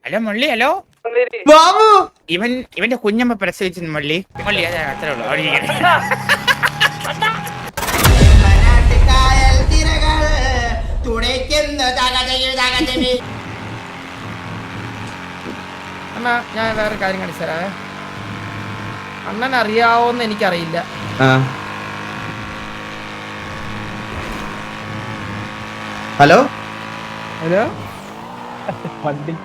Hello മുള്ളി, hello Babu. ഇവന്റെ കുഞ്ഞമ്മ പ്രസവിച്ചു മുള്ളി. മുള്ളി അതെ അത്രേ ഉള്ളൂ. അണ്ണാ ഞാൻ വേറെ കാര്യം കാണിച്ചു തരാവേ. അണ്ണൻ അറിയാവോന്ന് എനിക്കറിയില്ല. ഹലോ ഹലോ വണ്ടി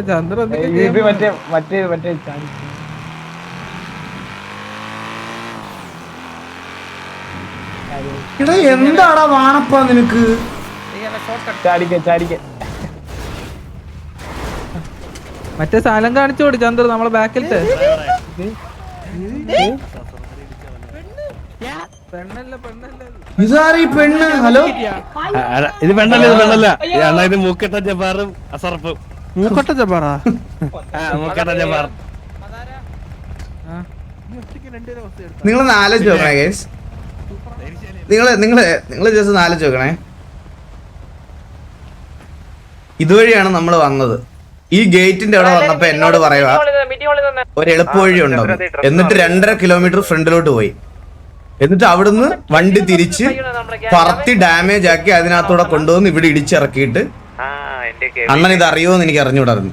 ചന്ദ്രൻ മറ്റേ എടാ എന്താടാ വാണപ്പാ നിനക്ക്? ചാടിക്ക മറ്റേ സാധനം കാണിച്ചു കൊടു ചന്ദ്ര നമ്മളെ ബാക്കിലത്തെ ഇതാരീ പെണ്ണ്? ഹലോ ഇത് പെണ്ണല്ല അണ്ണാ, ഇത് മൂക്കട്ട ജബ്ബാറും അസറപ്പും. മൂക്കട്ട ജബ്ബാറാ? മൂക്കട്ട ജബ്ബാർ. നിങ്ങളൊന്ന് ആലോചിച്ച് നോക്കണേ ഗൈസ്. നിങ്ങള് ജസ്റ്റ് ആലോചിച്ച് നോക്കണേ. ഇതുവഴിയാണ് നമ്മൾ വന്നത്. ഈ ഗേറ്റിന്റെ അവിടെ വന്നപ്പോ എന്നോട് പറയുക ഒരു എളുപ്പവഴി ഉണ്ടോ, എന്നിട്ട് 2.5 കിലോമീറ്റർ ഫ്രണ്ടിലോട്ട് പോയി. എന്നിട്ട് അവിടുന്ന് വണ്ടി തിരിച്ച് പറത്തി ഡാമേജ് ആക്കി അതിനകത്തൂടെ കൊണ്ടുവന്ന് ഇവിടെ ഇടിച്ചിറക്കിയിട്ട് അണ്ണൻ ഇത് അറിയുമോന്ന് എനിക്ക് അറിഞ്ഞുകൂടായിരുന്നു.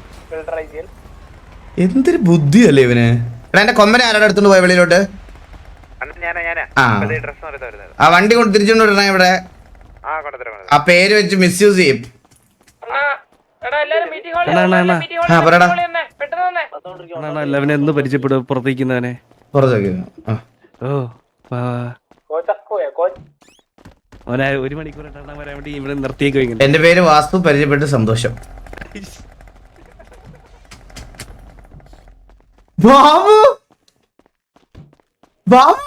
എന്തൊരു ബുദ്ധിയല്ലേ ഇവന്. എടാ എന്റെ കൊമ്പനെ ആരുടെ അടുത്തോണ്ട് പോയ വെളിയിലോട്ട്? ആ വണ്ടി കൊണ്ട് തിരിച്ചോണ്ട് വിടണേ ഇവിടെ. ആ പേര് വെച്ച് മിസ്യൂസ് ചെയ്യും. എല്ലാവനെ എന്ന് പരിചയപ്പെടും പുറത്തേക്കുന്നവനെ. ഓനെ 1 മണിക്കൂർ വരാൻ വേണ്ടി ഇവിടെ നിർത്തിയേക്ക് വയ്ക്കുന്നു. എന്റെ പേര് വാസ്തു, പരിചയപ്പെട്ട് സന്തോഷം. ബാബു ബാബു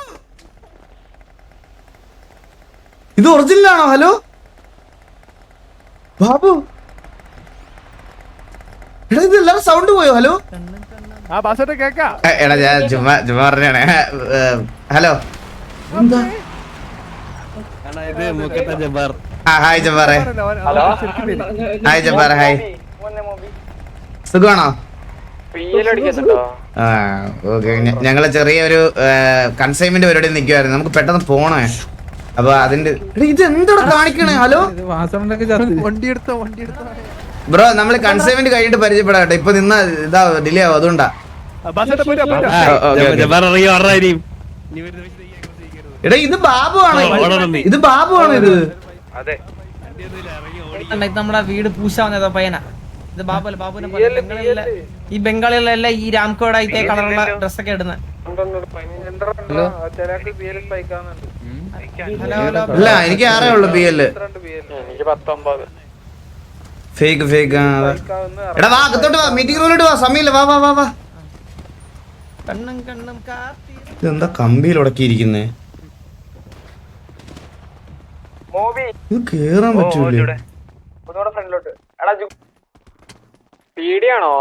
ഇത് ഒറിജിനൽ ആണോ? ഹലോ ബാബു. എടാ ഇത് എല്ലാവരും സൗണ്ട് പോയോ? ഹലോ എടാ ഞാൻ ചുമ്മാ പറഞ്ഞാണേ. ഹലോ ഇത് മൂക്കട്ട ജബ്ബാർ. ഹായ് ജബ്ബാറെ. ഹായ് ജബ്ബാറെ. ഹായ്, സുഖമാണോ? ആ ഓക്കെ. ഞങ്ങള് ചെറിയൊരു കൺസൈൻമെന്റ് പരിപാടി നിൽക്കുവായിരുന്നു. നമുക്ക് പെട്ടെന്ന് പോണേ. അപ്പൊ അതിന്റെ ഇത് എന്തോടെ കാണിക്കണേ? ഹലോ ബ്രോ, നമ്മള് കൺസൈൻമെന്റ് കഴിഞ്ഞിട്ട് പരിചയപ്പെടാട്ടെ. ഇപ്പൊ നിന്ന ഇതാ ഡിലേ ആവും, അതുകൊണ്ടാ. എടാ ഇത് ബാബു ആണോ? ഇത് ബാബു ആണോ? ഇത് നമ്മുടെ വീട് പൂശാവുന്ന പയ്യനാ. ഇത് ബാബുല്ല. ബാബുവിനെ ഈ ബംഗാളികളെല്ലാം ഈ രാംകോട് ആയിട്ടേ കളറുള്ള ഡ്രസ്സൊക്കെ ഇടുന്നത്. അല്ല എനിക്ക് ആറേ ഉള്ളു BL. Fake fake. എടാ വാ, അകത്തോട്ട് വാ, മീറ്റിംഗ് റൂമിലോട്ട് വാ. സമയമില്ല, വാ വാ വാ വാ. കണ്ണും കണ്ണും കാത്തി. ഇതെന്താ കമ്പിയിൽ ഉടക്കിയിരിക്കുന്നേ? ഇത് കേറാൻ പറ്റൂലേ? പീടിയാണോ?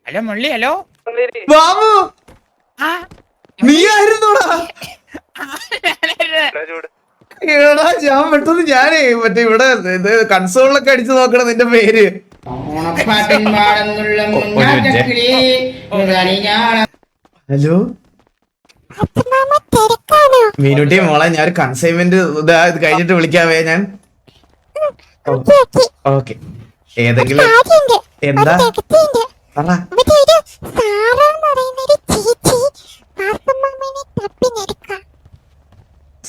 ഹലോ മുള്ളി, ഹലോ ബാബു നീ ആയിരുന്നോടാ? എടാ ഞാൻ പെട്ടെന്ന് ഞാനേ മറ്റേ ഇവിടെ ഇത് കൺസോളിലൊക്കെ അടിച്ചു നോക്കണം നിന്റെ പേര്. ഹലോ മീനുട്ടി മോളെ, ഞാൻ ഒരു കൺസൈൻമെന്റ് ഇത് കഴിഞ്ഞിട്ട് വിളിക്കാവേ ഞാൻ. ഓക്കെ. ഏതെങ്കിലും എന്താ പറ.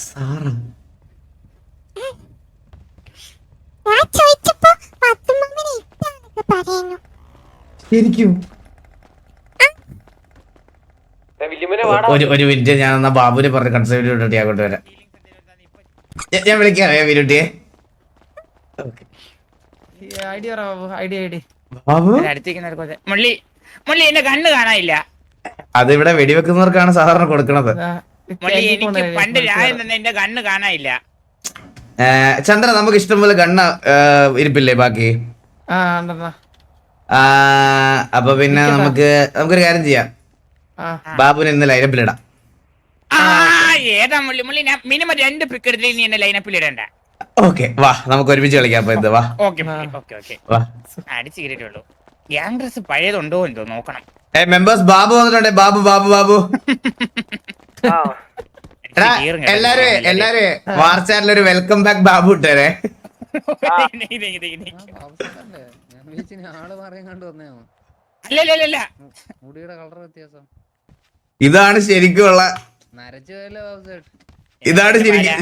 സാറാ ശരിക്കും? ഒരു മിനിറ്റ്, ഞാൻ എന്നാ ബാബുവിനെ പറഞ്ഞ കൺസേർവേറ്റീവ് അങ്ങോട്ട് വരാം. ഞാൻ വിളിക്കാം മിനുട്ടിയെ. ബാബു മുള്ളി മുള്ളി എന്റെ കണ്ണ് കാണാനില്ല. അതിവിടെ വെടിവെക്കുന്നവർക്കാണ് സാധാരണ കൊടുക്കണത്. മുള്ളി എനിക്ക് പണ്ട് രാവിലെ തന്നെ എന്റെ കണ്ണ് കാണാനില്ല. ചന്ദ്ര നമുക്ക് ഇഷ്ടംപോലെ കണ്ണ് ഇരിപ്പില്ലേ ബാക്കി? അപ്പൊ പിന്നെ നമുക്കൊരു കാര്യം ചെയ്യാം. ബാബുവിനെ ഇന്ന് ലൈനപ്പിലിടാം. ഏതാ മുള്ളി മുള്ളി ഞാൻ മിനിമം 2 പിക്ക് എടുത്തിട്ട് നീ എന്നെ ലൈനപ്പിൽ ഇടണ്ട. ഓക്കെ വാ നമുക്ക് ഒരുമിച്ച് കളിക്കാം അപ്പൊ ഇത് വാ ഓക്കെ ഓക്കെ ഓക്കെ വാ. അടിച്ചു കയറിയിട്ടുള്ളൂ. ഗ്യാങ് ഡ്രസ് പഴയതുണ്ടോ എന്തോ നോക്കണം. മെമ്പേഴ്സ് ബാബു വന്നിട്ടുണ്ട്. ബാബു ബാബു ബാബു എടാ, എല്ലാരും വാർച്ചാറിൽ ഒരു വെൽക്കം ബാക്ക് ബാബു ഇട്ടേ. അല്ലല്ല ഇതാണ് ശരിക്കുള്ള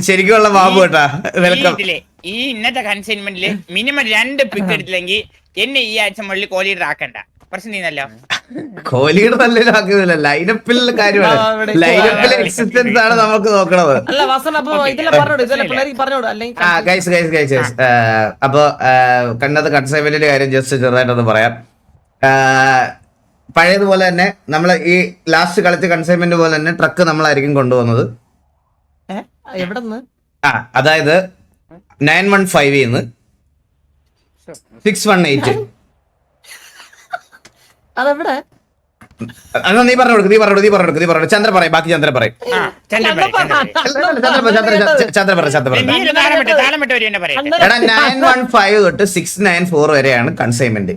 ശരിക്കുള്ള ബാബു കേട്ടാ. വെൽക്കം. ഈ ഇന്നത്തെ കൺസൈൻമെന്റില് മിനിമം 2 പിക്ക് എടുത്തില്ലെങ്കിൽ എന്നെ ഈ ആഴ്ച മുള്ളിൽ കോഹ്ലിയുടെ ആക്കണ്ട. പ്രശ്നം നീന്നല്ലോ. കോഹ്ലിയുടെ നല്ലൊരു ആക്കുന്നില്ല. ലൈനപ്പിലുള്ള കാര്യമാണ്. ലൈനപ്പിലെ എക്സിസ്റ്റൻസ് ആണ് നമുക്ക് നോക്കണത്. അപ്പൊ കണ്ടത് കൺസൈൻമെന്റിന്റെ കാര്യം ജസ്റ്റ് ചെറുതായിട്ടൊന്ന് പറയാം. പഴയതുപോലെ തന്നെ നമ്മൾ ഈ ലാസ്റ്റ് കളിച്ച കൺസൈൻമെന്റ് പോലെ തന്നെ ട്രക്ക് നമ്മളായിരിക്കും കൊണ്ടുപോകുന്നത്. അതായത് 915 618. അതാ നീ പറഞ്ഞു കൊടുക്ക്. ചന്ദ്ര പറയും, ബാക്കി ചന്ദ്ര പറയും. എടാ 915 തൊട്ട് 694 വരെയാണ് കൺസൈൻമെന്റ്.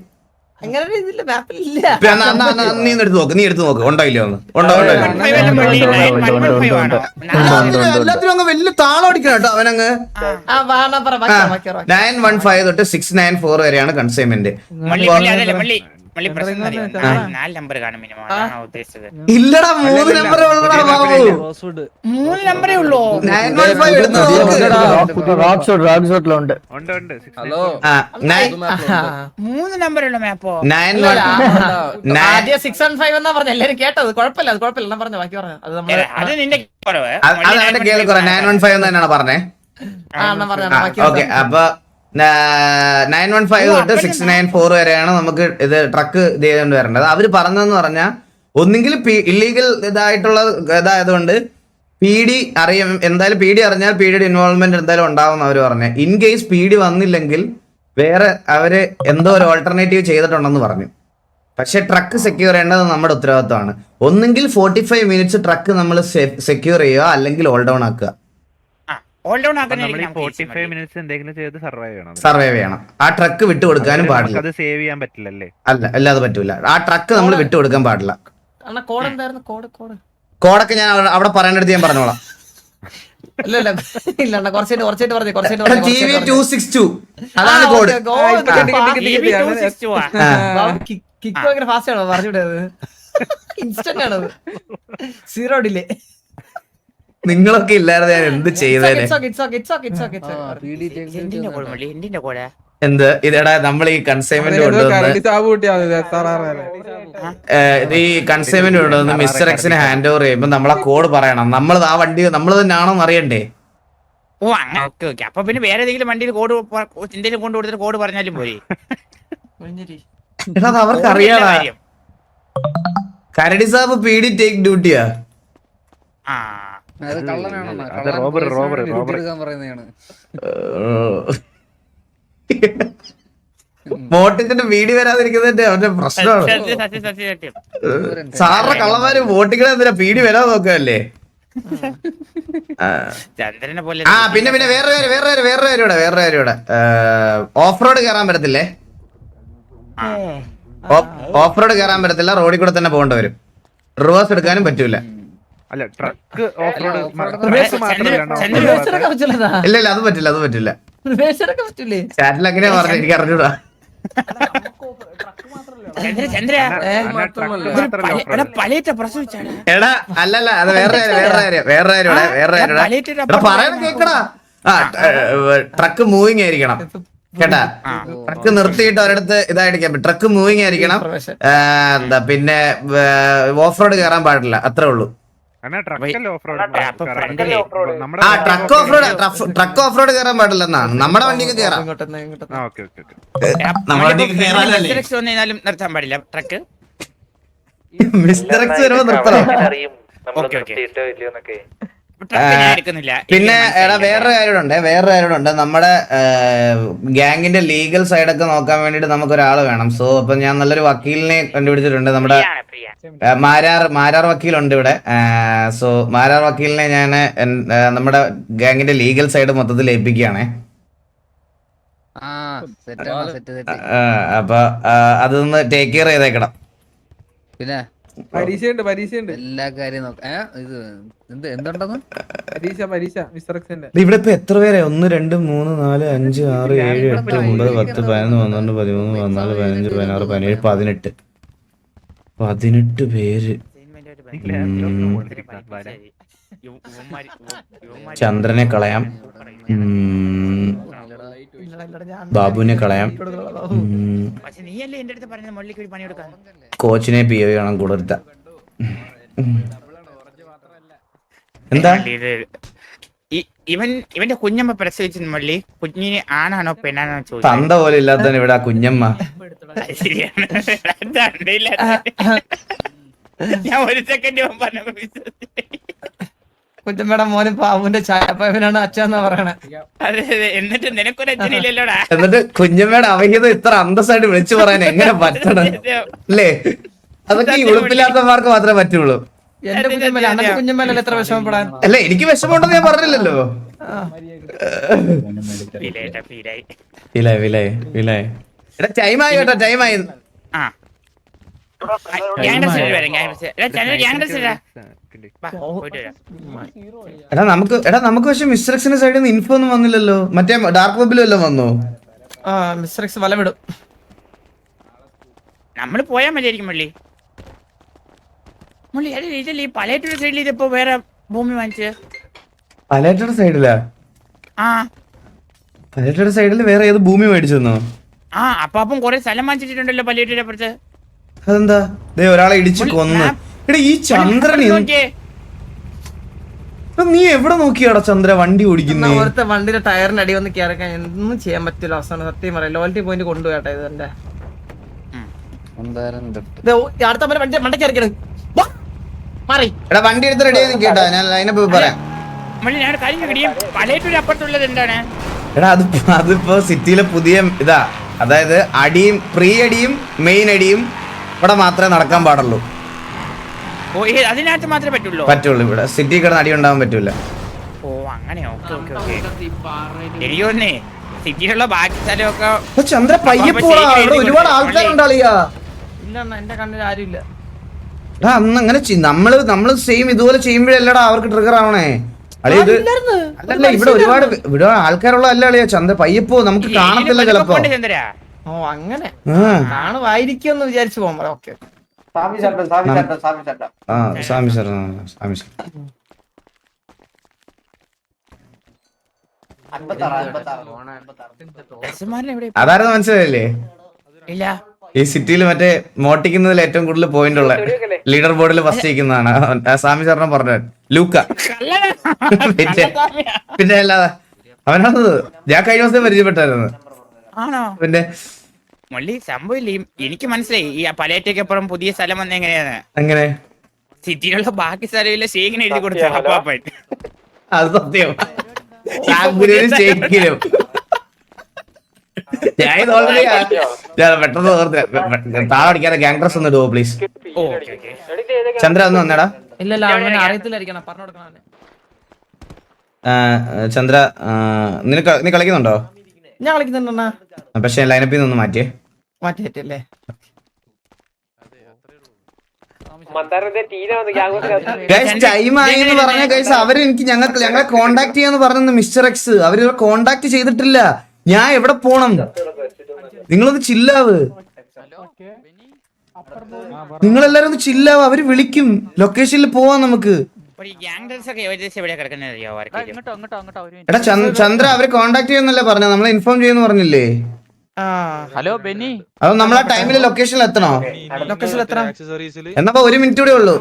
നീ എടുത്ത് നോക്ക് ഉണ്ടോ ഇല്ലയോ? എല്ലാത്തിനും അങ്ങ് വലിയ താളം അടിക്കണം കേട്ടോ അവനങ്ങ്. 915 തൊട്ട് 694 വരെയാണ് കൺസൈൻമെന്റ്. ഇല്ലടാ 3 നമ്പറേ ഉള്ളടാ ബാബു. 3 നമ്പറേ ഉള്ളൂ. 915 എടുത്ത് നോക്ക്. ഹലോ 3 നമ്പറുള്ള മാപ്പോ. 615 എന്നാ പറഞ്ഞ എല്ലാരും കേട്ടത്. കുഴപ്പമില്ല ഞാൻ പറഞ്ഞു ബാക്കി പറഞ്ഞു. അത് നിന്റെ കുറവ്. അത് അവന്റെ കേൾക്കുറ 915 എന്ന് തന്നെയാണ് പറഞ്ഞേ. ഓക്കെ അപ്പൊ 915 തൊട്ട് 694 വരെയാണ് നമുക്ക് ഇത് ട്രക്ക് ഇത് ചെയ്തുകൊണ്ട് വരേണ്ടത്. അവര് പറഞ്ഞതെന്ന് പറഞ്ഞാൽ ഒന്നുകിൽ ഇല്ലീഗൽ ഇതായതുകൊണ്ട് PD അറിയാം. എന്തായാലും PD അറിഞ്ഞാൽ PDയുടെ ഇൻവോൾവ്മെന്റ് എന്തായാലും ഉണ്ടാവും അവർ പറഞ്ഞു. ഇൻ കേസ് PD വന്നില്ലെങ്കിൽ വേറെ അവര് എന്തോ ഒരു ഓൾട്ടർനേറ്റീവ് ചെയ്തിട്ടുണ്ടെന്ന് പറഞ്ഞു. പക്ഷെ ട്രക്ക് സെക്യൂർ ചെയ്യേണ്ടത് നമ്മുടെ ഉത്തരവാദിത്തമാണ്. ഒന്നുകിൽ 45 മിനിറ്റ്സ് ട്രക്ക് നമ്മൾ സെക്യൂർ ചെയ്യുക, അല്ലെങ്കിൽ ഓൾ ഡൗൺ ആക്കുക. സർവൈവ് ചെയ്യണം. ആ ട്രക്ക് വിട്ടുകൊടുക്കാനും പാടില്ല. അല്ല അല്ലാതെ പറ്റൂല. ആ ട്രക്ക് നമ്മൾ വിട്ടുകൊടുക്കാൻ പാടില്ല. കോഡൊക്കെ ഞാൻ അവിടെ പറയേണ്ടടുത്ത് ഞാൻ പറഞ്ഞോളാം. TV262 അതാണ് കോഡ്. ഫാസ്റ്റ് ആണോ പറഞ്ഞിട്ടത്? ഇൻസ്റ്റന്റ് ആണത്. 0 ഡിലേ. നിങ്ങളൊക്കെ ഇല്ലാതെ ഞാൻ എന്ത് ചെയ്തേനെ? എന്ത് ഇതെടാ നമ്മൾ ഈ കൺസൈൻമെന്റ് കൊണ്ടുവന്ന് മിസ്റ്റർ എക്സിനെ ഹാൻഡ് ഓവർ ചെയ്യുമ്പോ നമ്മളെ കോഡ് പറയണം. നമ്മൾ ആ വണ്ടി നമ്മൾ തന്നെയാണോ അറിയണ്ടേ? ഓ അങ്ങനെ അപ്പൊ പിന്നെ വേറെ ഏതെങ്കിലും വണ്ടിയിൽ കോഡ് എന്തെങ്കിലും കൊണ്ടു കൊടുത്തിട്ട് കോഡ് പറഞ്ഞാലും പോയി. അത് അവർക്ക് അറിയാടാ. കരടി സാബ് PD ടേക്ക് ഡ്യൂട്ടിയാ. വോട്ടിന്റെ വീഡിയോ വരാതിരിക്കുന്നതിന്റെ അവന്റെ പ്രശ്നമാണ്. സാറിന്റെ കള്ളന്മാര് വോട്ടിക്കണ എന്തിനാ PD വരാൻ നോക്കല്ലേ? പിന്നെ വേറെ കാര്യൂടെ ഓഫ് റോഡ് കയറാൻ പറ്റത്തില്ലേ? ഓഫ് റോഡ് കയറാൻ പറ്റത്തില്ല. റോഡിൽ കൂടെ തന്നെ പോകേണ്ടി വരും. റിവേഴ്സ് എടുക്കാനും പറ്റൂല. അല്ല ട്രക്ക് ഓഫ് റോഡ് ഇല്ല അത് പറ്റില്ല. ചാറ്റിൽ അങ്ങനെ പറഞ്ഞു. എനിക്ക് അറിഞ്ഞൂടാ. എടാ അല്ലല്ല അത് വേറെ പറയാൻ കേക്കടാ. ട്രക്ക് മൂവിങ് ആയിരിക്കണം കേട്ടാ. ട്രക്ക് നിർത്തിയിട്ട് ഒരിടത്ത് ഇതായിരിക്കാം. ട്രക്ക് മൂവിങ് ആയിരിക്കണം. എന്താ പിന്നെ ഓഫ് റോഡ് കയറാൻ പാടില്ല. അത്രേ ഉള്ളൂ. ട്രക്ക് ഓഫ് റോഡ് കയറാൻ പാടില്ലെന്നാണ്. നമ്മുടെ വണ്ടിക്ക് കയറാം. നിർത്താൻ പാടില്ല ട്രക്ക്. മിസ്റ്റർ എക്സ് വരുമ്പോ നിർത്തണം. ഞാൻ എടുക്കുന്നില്ല. പിന്നെ എനിക്ക് എടാ മനസ്സിലായില്ല. വേറൊരു കാര്യമുണ്ട് നമ്മുടെ ഗ്യാങ്ങിന്റെ ലീഗൽ സൈഡൊക്കെ നോക്കാൻ വേണ്ടിട്ട് നമുക്ക് ഒരാൾ വേണം. സോ അപ്പൊ ഞാൻ നല്ലൊരു വക്കീലിനെ കണ്ടുപിടിച്ചിട്ടുണ്ട്. നമ്മുടെ പ്രിയ. മാരാർ വക്കീലുണ്ട് ഇവിടെ. സോ മാരാർ വക്കീലിനെ ഞാൻ നമ്മുടെ ഗ്യാങ്ങിന്റെ ലീഗൽ സൈഡ് മൊത്തത്തിൽ ഏൽപ്പിക്കുകയാണേ. അപ്പൊ അതൊന്ന് ടേക്ക് കെയർ ചെയ്തേക്കണം. പിന്നെ പരീക്ഷയുണ്ട് എല്ലാ കാര്യം ഇത് എന്തുണ്ടെന്ന് പരീക്ഷ മിസ്റ്റർ എക്സിന്റെ ഇവിടെ ഇപ്പൊ എത്ര പേരെ? 1 2 3 4 5 6 7 8 9 10 11 12 13 14 15 16 17 18 പേര്. ചന്ദ്രനെ കളയാം, ബാബുവിനെ കളയാം, പക്ഷെ നീയല്ലേ എന്റെ അടുത്ത് പറഞ്ഞത് മുള്ളിക്ക് ഒരു പണി കൊടുക്കാൻ. കോച്ചിനെ പി ഒ കാണാൻ കൂടുതൽ. എന്താ ഇവന്റെ കുഞ്ഞമ്മ പ്രസവിച്ച മുള്ളി കുഞ്ഞിന് ആണാണോ പെണ്ണാണോ ചോദിച്ചു. തന്ത പോലെ ഇല്ലാത്തവൻ ഇവിടെ കുഞ്ഞമ്മ. ശരിയാണ്. ഞാൻ ഒരു സെക്കൻഡ് പറഞ്ഞു. കുഞ്ഞമ്മയുടെ മോന് പാവുന്റെ ചായപ്പായവനാണ് അച്ഛന്നാ പറയണേ. അതെ എന്നിട്ട് നിനക്കൊരു അച്ഛനില്ലല്ലോടാ. എന്നിട്ട് കുഞ്ഞമ്മയുടെ അവഹിതം ഇത്ര അന്തസ്സായിട്ട് വിളിച്ചു പറയാൻ എങ്ങനെ പറ്റണം അല്ലേ? അതൊക്കെ ഈ ഉളുപ്പില്ലാത്തമാർക്ക് മാത്രമേ പറ്റുള്ളൂ. എന്റെ കുഞ്ഞമ്മല അന്നത്തെ കുഞ്ഞമ്മലല്ല എത്ര വിഷമപ്പെടാൻ. അല്ല എനിക്ക് വിഷമമുണ്ടെന്ന് ഞാൻ പറഞ്ഞില്ലല്ലോ. വിലായി എടാ ടൈമായി കേട്ടോ, ടൈമായി. ആ എടാ നമുക്ക് പക്ഷെ മിസ്റ്റർ എക്സിന്റെ സൈഡിൽ നിന്ന് ഇൻഫോ ഒന്നും വന്നില്ലല്ലോ. മറ്റേ ഡാർക്ക് വെബിലും എല്ലാം വന്നു. മിസ്റ്റർ എക്സ് വല വിടും. നമ്മള് പോയാ മതിയായിരിക്കും മള്ളി. മുള്ളി അതെ ഇതല്ലേ ഈ പലയാറ്റൂർ സൈഡിൽ ഇതിപ്പോ വേറെ ഭൂമി വാങ്ങിച്ചത്. പലയാറ്റൂർ സൈഡിലാ? ആ പലയാറ്റൂർ സൈഡിൽ വേറെ ഏത് ഭൂമി മേടിച്ചെന്നോ? ആ അപ്പം കൊറേ സ്ഥലം വാങ്ങിച്ചിട്ടുണ്ടല്ലോ പലയാറ്റൂരെ അപ്പുറത്ത്. അതെന്താ? ദേ ഒരാളെ ഇടിച്ച് കൊന്ന്. എടാ ഈ ചന്ദ്രൻ നീ എവിടെ നോക്കിയാടാ ചന്ദ്ര വണ്ടി ഓടിക്കുന്നേ? ഓരത്തെ വണ്ടിയുടെ ടയറിന്റെ അടി വന്ന് കയറിക്കാൻ ഒന്നും ചെയ്യാൻ പറ്റില്ല. അവസാനം സത്യം പറയാം ലോയൽറ്റി പോയിന്റ് കൊണ്ടുപോയാട്ടെ ഇത് എന്റെ അടുത്ത വണ്ടി മണ്ടയ്ക്ക് ഇറക്കണം. മാറി എടാ വണ്ടി എടുത്ത് റെഡി ആയി കേട്ടോ, ഞാൻ അതിനെ പറയാം. ഞാൻ കഴിഞ്ഞ കടിയും പലയാറ്റൂര് അപ്പുറത്തുള്ളത് എന്താണ്? എടാ അതിപ്പോ സിറ്റിയിലെ പുതിയ ഇതാ, അതായത് അടിയും പ്രീ അടിയും മെയിൻ അടിയും ഇവിടെ മാത്രമേ നടക്കാൻ പാടുള്ളൂ. ഓ അതിനകത്ത് മാത്രമേ പറ്റുള്ളൂ. ഇവിടെ സിറ്റി കിടന്ന് അടി ഉണ്ടാവാൻ പറ്റൂല. ഓ അങ്ങനെ എനിക്കൊന്നേ സിറ്റിയിലുള്ള ബാക്കി സ്ഥലമൊക്കെ ചന്ദ്ര പയ്യപ്പോടാ, ഇവിടെ ഒരുപാട് ആൾക്കാരുണ്ടാളിയാ. ഇല്ല എന്റെ കണ്ണിൽ ആരും ഇല്ല. എടാ അന്ന് അങ്ങനെ നമ്മള് സെയിം ഇതുപോലെ ചെയ്യുമ്പോഴല്ലടാ അവർക്ക് ട്രിഗർ ആവണേ. അളിയ ഇത് അല്ലല്ല ഇവിടെ ഒരുപാട് ആൾക്കാരുള്ള അല്ല അളിയാ. ചന്ദ്ര പയ്യപ്പോ നമുക്ക് കാണത്തില്ല ചിലപ്പോ. ഓ അങ്ങനെ കാണുമായിരിക്കും വിചാരിച്ചു പോകുമ്പോ. ഓക്കെ സ്വാമി സാർ. അതായിരുന്നു മനസ്സിലായില്ലേ? ഇല്ല ഈ സിറ്റിയിൽ മറ്റേ മോട്ടിക്കുന്നതിൽ ഏറ്റവും കൂടുതൽ പോയിന്റ് ഉള്ള ലീഡർ ബോർഡിൽ ഫസ്റ്റ് ഇരിക്കുന്നതാണ് സ്വാമി സാറിനെ പറഞ്ഞ ലൂക്ക. പിന്നെ അല്ലാതെ അവനാണ് ഞാൻ കഴിഞ്ഞ ദിവസം പരിചയപ്പെട്ടായിരുന്നു. ആണോ? പിന്നെ മള്ളി സംഭവില്ലേ എനിക്ക് മനസ്സിലായി ഈ പലയറ്റയ്ക്കപ്പുറം പുതിയ സ്ഥലം വന്ന എങ്ങനെയാണ്. എങ്ങനെ സിറ്റിയിലുള്ള ബാക്കി സ്ഥലമില്ല ഷേഖിന് എഴുതി കൊടുത്തു. അപ്പാപ്പൻ അത് സത്യം. ശരിക്കും ഞാൻ പെട്ടെന്ന് താഴെ അടിക്കാതെ ഗ്യാങ് ഡ്രസ് ഒന്ന് ഇടുവോ പ്ലീസ്? ചന്ദ്ര ഒന്ന് വന്നേടാ. ഇല്ലല്ല അവനെ അറിയത്തില്ലായിരിക്കണം, പറഞ്ഞു കൊടുക്കണം. ചന്ദ്ര നീ കളിക്കുന്നുണ്ടോ? ഞാൻ കളിക്കുന്നുണ്ടെന്നാ, പക്ഷെ ലൈനപ്പിൽ നിന്ന് മാറ്റിയേ. മാറ്റിയല്ലേ? ടൈമായി പറഞ്ഞ കൈസ് അവര് എനിക്ക് ഞങ്ങളെ കോണ്ടാക്ട് ചെയ്യാന്ന് പറഞ്ഞു മിസ്റ്റർ എക്സ്. അവര് കോണ്ടാക്ട് ചെയ്തിട്ടില്ല. ഞാൻ എവിടെ പോണം? നിങ്ങളൊന്ന് ചില്ലാവ്. നിങ്ങളെല്ലാരും ഒന്ന് ചില്ലാവ്. അവര് വിളിക്കും, ലൊക്കേഷനിൽ പോവാം നമുക്ക്. എടാ ചന്ദ്ര അവര് കോണ്ടാക്ട് ചെയ്യുന്നല്ലേ പറഞ്ഞ, നമ്മളെ ഇൻഫോം ചെയ്യുന്ന പറഞ്ഞില്ലേ? ഹലോ ബെന്നി, അത് നമ്മൾ ആ ടൈമില് ലൊക്കേഷനിൽ എത്തണോ? ലൊക്കേഷനിൽ എത്തണം. എന്നപ്പോ 1 മിനിറ്റ് കൂടെ ഉള്ളൂ.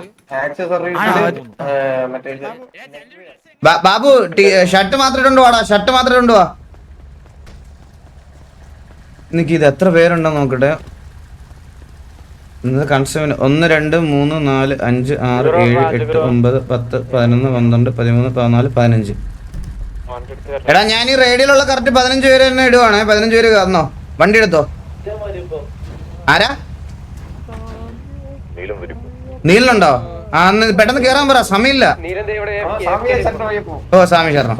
ബാബു ഷർട്ട് മാത്രം ഇട്ടുണ്ടോ? വാടാ ഷർട്ട് മാത്രം ഇട്ടുണ്ടോ? എനിക്ക് ഇത് എത്ര പേരുണ്ടോ നോക്കട്ടെ. ഇന്ന് കൺസ്യൂമർ 1 2 3 4 5 6 7 8 9 10 11 12 13 14 15. എടാ ഞാൻ ഈ റേഡിയോയിലുള്ള കറക്റ്റ് 15 പേര് തന്നെ ഇടുവാണേ. 15 പേര് കയറണോ? വണ്ടി എടുത്തോ. ആരാ? നീലുണ്ടോ? ആ അന്ന് പെട്ടെന്ന് കേറാൻ പറ, സമയമില്ല. ഓ സ്വാമി ശരണം.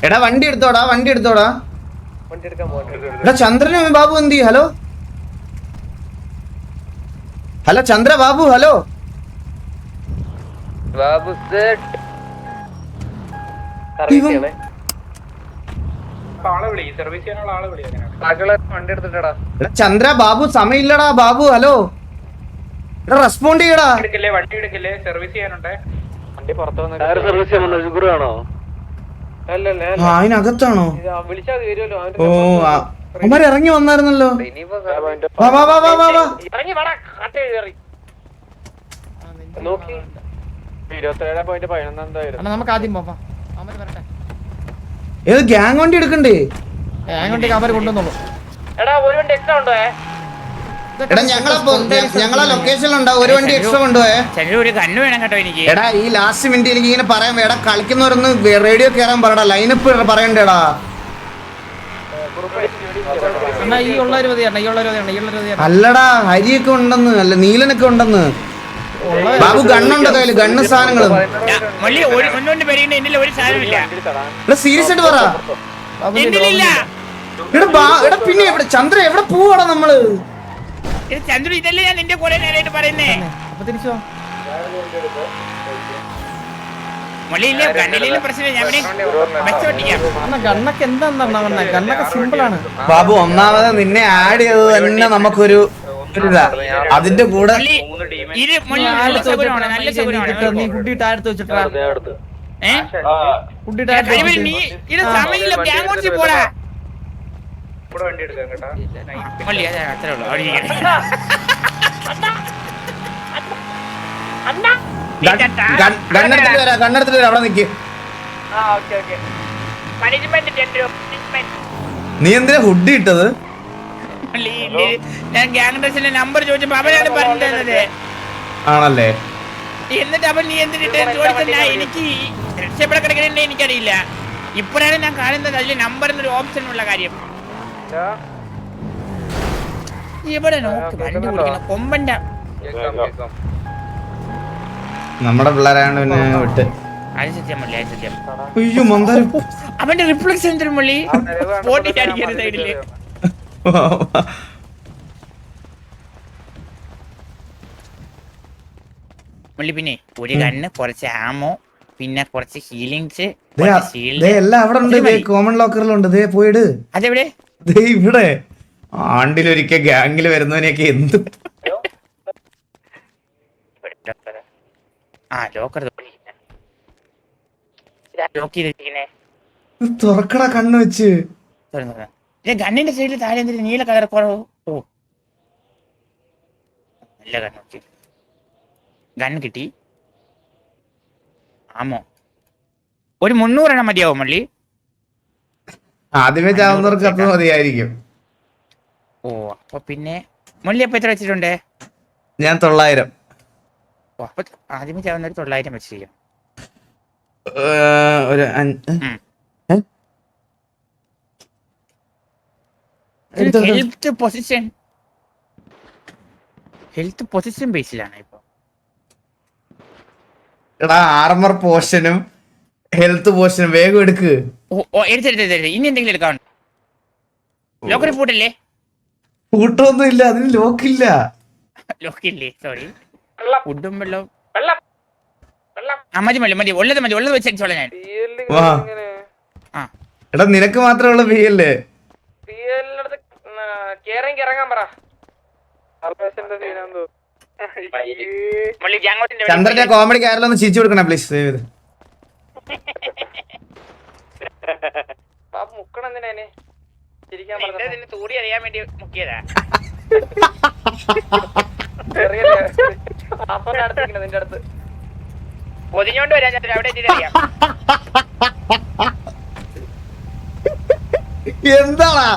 എടാ വണ്ടി എടുത്തോടാ. എടാ ചന്ദ്രനും ബാബു എന്തി? ഹലോ ചന്ദ്ര ബാബു. ഹലോ ചന്ദ്ര ബാബു സമയമില്ലടാ ബാബു. ഹലോ എടാ റെസ്പോണ്ട് ചെയ്യടാ. അതിനകത്താണോ? ഓ അവന്മാര് ഇറങ്ങി വന്നായിരുന്നല്ലോ. നമുക്ക് ആദ്യം പോവാം. വരട്ടെ. ഏത് ഗ്യാങ് വണ്ടി എടുക്കണ്ടേ? അവര് കൊണ്ടുവന്നോളൂ. എടാ ഞങ്ങളെ ലൊക്കേഷനിലുണ്ടാവും. ഒരു വണ്ടി എക്സ്ട്രാ കൊണ്ടുപോയേ. ഒരു കണ്ണ് വേണം കേട്ടോ എനിക്ക്. എടാ ഈ ലാസ്റ്റ് മിനിറ്റ് എനിക്ക് ഇങ്ങനെ പറയാൻ എടാ കളിക്കുന്നവരൊന്ന് റേഡിയോ കയറാൻ പറയടാ. ലൈനപ്പ് പറയണ്ടേടാ. അല്ലടാ ഹരിയൊക്കെ ഉണ്ടെന്ന്. അല്ല നീലനൊക്കെ ഉണ്ടെന്ന്. ബാബു ഗണ്ണുണ്ടോ കയ്യില്? ഗണ്ണ് സാധനങ്ങളും സീരിയസ് ആയിട്ട് പറ. എടാ പിന്നെ എവിടെ ചന്ദ്ര എവിടെ പോവാടാ നമ്മള്? ചന്ദ്രു ഇതല്ലേ ഞാൻ നിന്റെ കുറെ നേരമായിട്ട് പറയുന്നേ. ബാബു ഒന്നാമത് നിന്നെ ആഡ് ചെയ്തത് തന്നെ നമുക്കൊരു ഇതാ. അതിന്റെ കൂടെ കണ്ണെടുത്തിട്ട് വരാം. അവിടെ നിക്ക്. നീ എന്തിനാ ഹുഡ് ഇട്ടത്? ഞാൻ ഗ്യാങ് നമ്പർ ചോദിച്ചപ്പോ അവരാണ് പറഞ്ഞത്. ആണല്ലേ? എന്നിട്ട് അവൻ നീ എന്തിട്ട് ചോദിച്ചില്ല. എനിക്ക് രക്ഷപ്പെടെ കിടക്കണേ എനിക്കറിയില്ല. ഇപ്പോഴാണ് ഞാൻ കാണുന്നത് അതിൽ നമ്പർ എന്നൊരു ഓപ്ഷൻ ഉള്ള കാര്യം. ഇവിടെ നോക്ക് വണ്ടി കുടിക്കണം കൊമ്പന്റെ. നമ്മുടെ പിള്ളേരാണ് പിന്നെ വിട്ട്. അത് സത്യം മള്ളി, അത് സത്യം. അയ്യോ മന്ദാരം. അവന്റെ റിഫ്ലക്ഷൻ എന്തൊരു മള്ളി സ്പോട്ടിട്ട് അടിക്കുന്ന സൈഡില്. മള്ളി പിന്നെ ഒരു കണ്ണ്, കുറച്ച് ആമോ, പിന്നെ കുറച്ച് ഹീലിങ്സ്, എല്ലാം അവിടെ ഉണ്ട്. കോമൺ ലോക്കറിലുണ്ട്. പോയിട്. അതെവിടെ? ഇവിടെ ആണ്ടിലൊരിക്കൽ ഗ്യാങ്ങിൽ വരുന്നവനെയൊക്കെ എന്ത് തുറക്കട കണ്ണ് വെച്ച്. ഗണ്ണിന്റെ സൈഡിൽ താഴെ എന്തിന് നീല കളർ കുറവ്? ഓ നല്ല കണ്ണ്. ഗണ്ണ് കിട്ടി. ആമോ ഒരു 300 എണ്ണം മതിയാവോ മള്ളി? ആദ്യമേ ചാവുന്നവർക്ക് അത്ര മതിയായിരിക്കും. ഓ അപ്പൊ പിന്നെ മള്ളി അപ്പൊ എത്ര വെച്ചിട്ടുണ്ട്? ഞാൻ 900. ഓ അപ്പൊ ആദ്യമേ ചാവുന്നവർ 900 വെച്ചിരിക്കും. ഒരു ഹെൽത്ത് പൊസിഷൻ ബേസിലാണ് ഇപ്പൊ. എടാ ആർമർ പോർഷനും ഹെൽത്ത് പോർഷനും വേഗം എടുക്ക്. ഓ എടുത്തെടുത്ത് ഇനി എന്തെങ്കിലും എടുക്കാറുണ്ട്? ലോക്കറി പൂട്ടല്ലേ? പൂട്ടൊന്നും ഇല്ല, അതിന് ലോക്കില്ല. ലോക്കില്ലേ? സോറി. ഫുഡും വെള്ളം മതി മതി മതി. ഉള്ളത് മതി, ഉള്ളത് വെച്ച് അടിച്ചോളാം ഞാൻ. എടാ നിനക്ക് മാത്രമുള്ള ബി അല്ലേ? ചന്ദ്രന്റെ കോമഡി കാരലൊന്ന് ചിരിച്ചു കൊടുക്കണം പ്ലീസ്. സേവ് തൂടി അറിയാൻ വേണ്ടി മുക്കിയതാ. പൊതിഞ്ഞോണ്ട് വരാൻ ചന്ദ്ര അവിടെ എത്തിയിട്ടറിയാം. എന്താടാ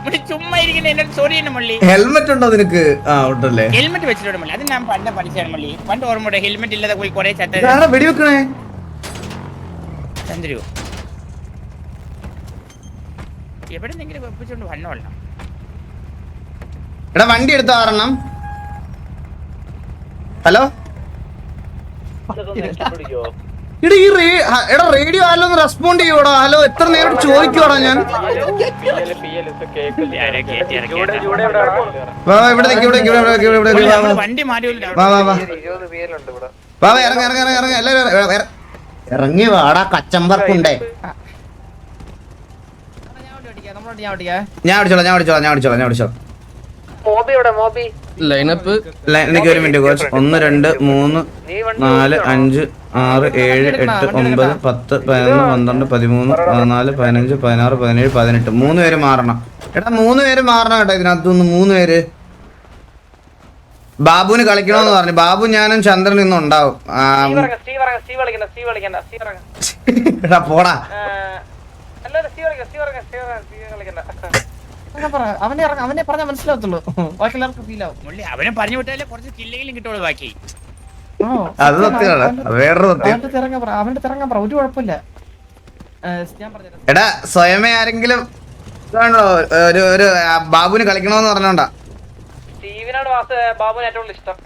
മുള്ളി ചുമ്മാ ഇരിക്കുന്ന എന്നോട് സോറി തന്നെ മുള്ളി. ഹെൽമെറ്റ് ഉണ്ടോ നിനക്ക്? ആ ഉണ്ടല്ലേ. ഹെൽമെറ്റ് വെച്ചിട്ടുണ്ട് മുള്ളി. അത് ഞാൻ പണ്ട് പഠിച്ചാണ് മുള്ളി. പണ്ട് ഓർമ്മ ഹെൽമെറ്റ് ഇല്ലാതെ പോയി കുറെ ചത്ത ഇതാരാ വെടിവെക്കണേ? ചന്ദ്രു എവിടെ നിന്നെങ്കിലും വെപ്പിച്ചോണ്ട് വന്നോളാം. എടാ വണ്ടി എടുത്തോ ആറെണ്ണം. ഹലോ എടാ ഈ എടാ റേഡിയോ ആരൊന്ന് റെസ്പോണ്ട് ചെയ്യോടാ. ഹലോ എത്ര നേരം ചോദിക്കോടാ ഞാൻ. വാ വാ ഇവിടെ നിക്ക്, ഇവിടെ നിക്ക്, ഇവിടെ നിക്ക്, ഇവിടെ നിക്ക്, വാ, വാ. വണ്ടി മാറ്റി വാ വാ വാ വാ വാ ഇറങ്ങ ഇറങ്ങ ഇറങ്ങ എല്ലാവരും ഇറങ്ങി വാടാ കച്ചമ്പർക്കുണ്ടേ. ഞാൻ അടിച്ചോളാം. ലൈനപ്പ് എനിക്ക് ഒരു മിനിറ്റ് കോച്ച്. 1 2 3 4 5 6 7 8 9 10 11 12 13 14 15 16 17 18 3 പേര് മാറണം. എടാ 3 പേര് മാറണം കേട്ടോ ഇതിനകത്തുനിന്ന്. 3 പേര് ബാബുവിന് കളിക്കണമെന്ന് പറഞ്ഞു. ബാബു ഞാനും ചന്ദ്രൻ ഇന്ന് ഉണ്ടാവും. എടാ പോടാ. അവനെ പറഞ്ഞാൽ മനസ്സിലാവത്തുള്ളൂ. ബാക്കി എല്ലാവർക്കും ഫീൽ ആവും. മുള്ളി അവനെ പറഞ്ഞു വിട്ടാലേ കുറച്ച് കില്ലെങ്കിലും കിട്ടുള്ളൂ ബാക്കി. അത് സത്യമാണ്. വേറൊരു സത്യം. അവന്റെ തിറങ്ങാൻ പറ, ഒരു കുഴപ്പമില്ല. ഞാൻ പറഞ്ഞുതരാം. എടാ സ്വയമേ ആരെങ്കിലും ഇതാണോ ഒരു ബാബുവിന് കളിക്കണമെന്ന് പറഞ്ഞോണ്ടാ. ബാബുവിന് ഏറ്റവും ഇഷ്ടം.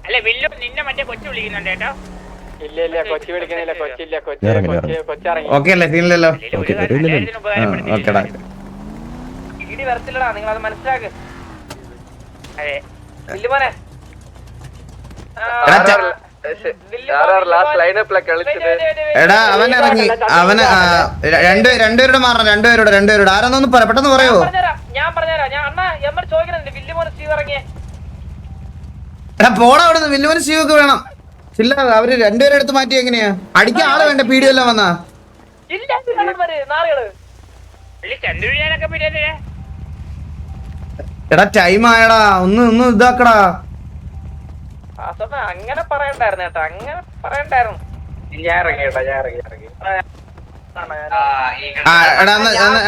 അല്ല വില്ലു നിന്നെ മറ്റേ കൊച്ചു വിളിക്കുന്നുണ്ട് കേട്ടോ. ഓക്കെ അല്ലേ? സീനില്ലല്ലോ. ഓക്കെടാ. ഇടി വരത്തില്ലടാ, നിങ്ങൾ അത് മനസ്സിലാക്ക്. അതെ എടാ അവൻ ഇറങ്ങി. അവന് രണ്ടുപേരുടെ മാറണം. രണ്ടുപേരുടെ ആരാന്നൊന്ന് പറ, പെട്ടെന്ന് പറയോ. ഞാൻ പറഞ്ഞുതരാം. ഞാൻ അണ്ണാ എമ്മ ചോദിക്കുന്നുണ്ട് വില്ലുമോനെ സ്റ്റീവ് ഇറങ്ങിയേ. എടാ പോടാ അവിടുന്ന്. വില്ലുവിന് സ്റ്റീവൊക്കെ വേണം. ഇല്ല അവര് രണ്ടുപേരെ എടുത്ത് മാറ്റി. എങ്ങനെയാ അടിക്കാൻ ആള് വേണ്ട? പീഡിയോ എല്ലാം വന്നാ ചന്ദ്രനൊക്കെ പിന്നെ എടാ ടൈം ആയടാ. ഒന്ന് ഇതാക്കടാ. അങ്ങനെ പറയണ്ടായിരുന്നു കേട്ടോ, അങ്ങനെ പറയണ്ടായിരുന്നു. ഞാൻ ഇറങ്ങി.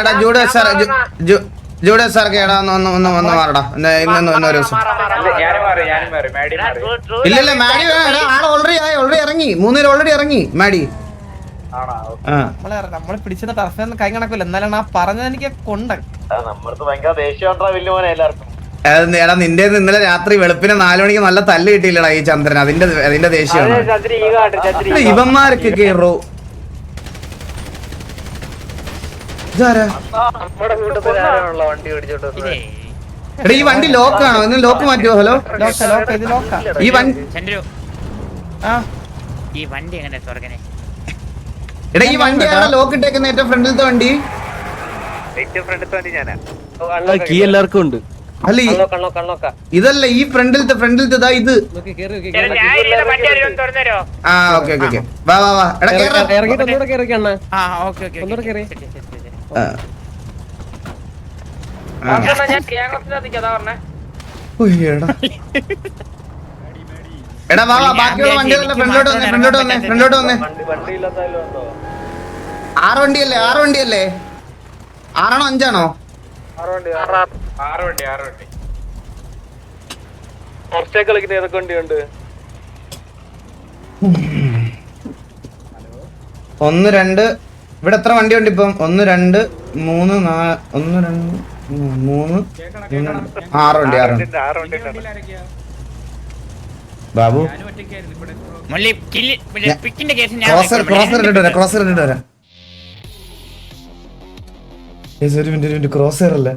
എടാ ജൂഡേ സാർക്ക് എടാ ഒന്ന് മാറടാ. ഇന്ന് ഒരു ദിവസം ഇല്ലല്ല മാഡി വേണം. ആള് ഓൾറെഡി ഇറങ്ങി. 3 പേര് ഓൾറെഡി ഇറങ്ങി. മാഡി നമ്മളെ പിടിച്ചത് ടർഫെന്ന് കൈ കണക്കില്ല. എന്നാലാണ് ആ പറഞ്ഞത് എനിക്ക് കൊണ്ട. എടാ നിന്റെ ഇന്നലെ രാത്രി വെളുപ്പിന് 4 മണിക്ക് നല്ല തല്ല് കിട്ടിയില്ലടാ ഈ ചന്ദ്രൻ. അതിന്റെ ദേഷ്യമാണ്. ഇവന്മാരൊക്കെ കേറോ. ഇതാരാ? എടാ ഈ വണ്ടി ലോക്കാണോ? ഇന്ന് ലോക്ക് മാറ്റുമോ? ഹലോ ഈ വണ്ടി ചന്ദ്രു ഈ വണ്ടി എങ്ങനെ തുറക്കണേ? എടാ ഈ വണ്ടി ആണോ ലോക്ക് ഇട്ടേക്കുന്ന? ഏറ്റവും ഫ്രണ്ടിലത്തെ വണ്ടി. കീ എല്ലാവർക്കും ഉണ്ട്. അല്ല ഇതല്ല ഈ ഫ്രണ്ടിലത്തെ ഇതാ ഇത്. ആ ഓക്കെ വാ വാ വാ. എടാ എടാ വാ വാ. ബാക്കിയുള്ള വണ്ടികളല്ല ഫ്രണ്ടിലോട്ട് വന്നേ. 6 വണ്ടിയല്ലേ? 6 ആണോ 5 ആണോ? 6 വണ്ടി. ഓർച്ചേക്ക് കളിക്കുന്ന ഏതൊക്കെ വണ്ടിയുണ്ട്? 1 2 ഇവിടെ എത്ര വണ്ടിയുണ്ട് ഇപ്പം? 1 2 3 4 1 2 3 6 വണ്ടി. ബാബു ക്രോസർ ഇട്ടിട്ട് വരാം. ഒരു മിനിറ്റ് ക്രോസർ അല്ലേ?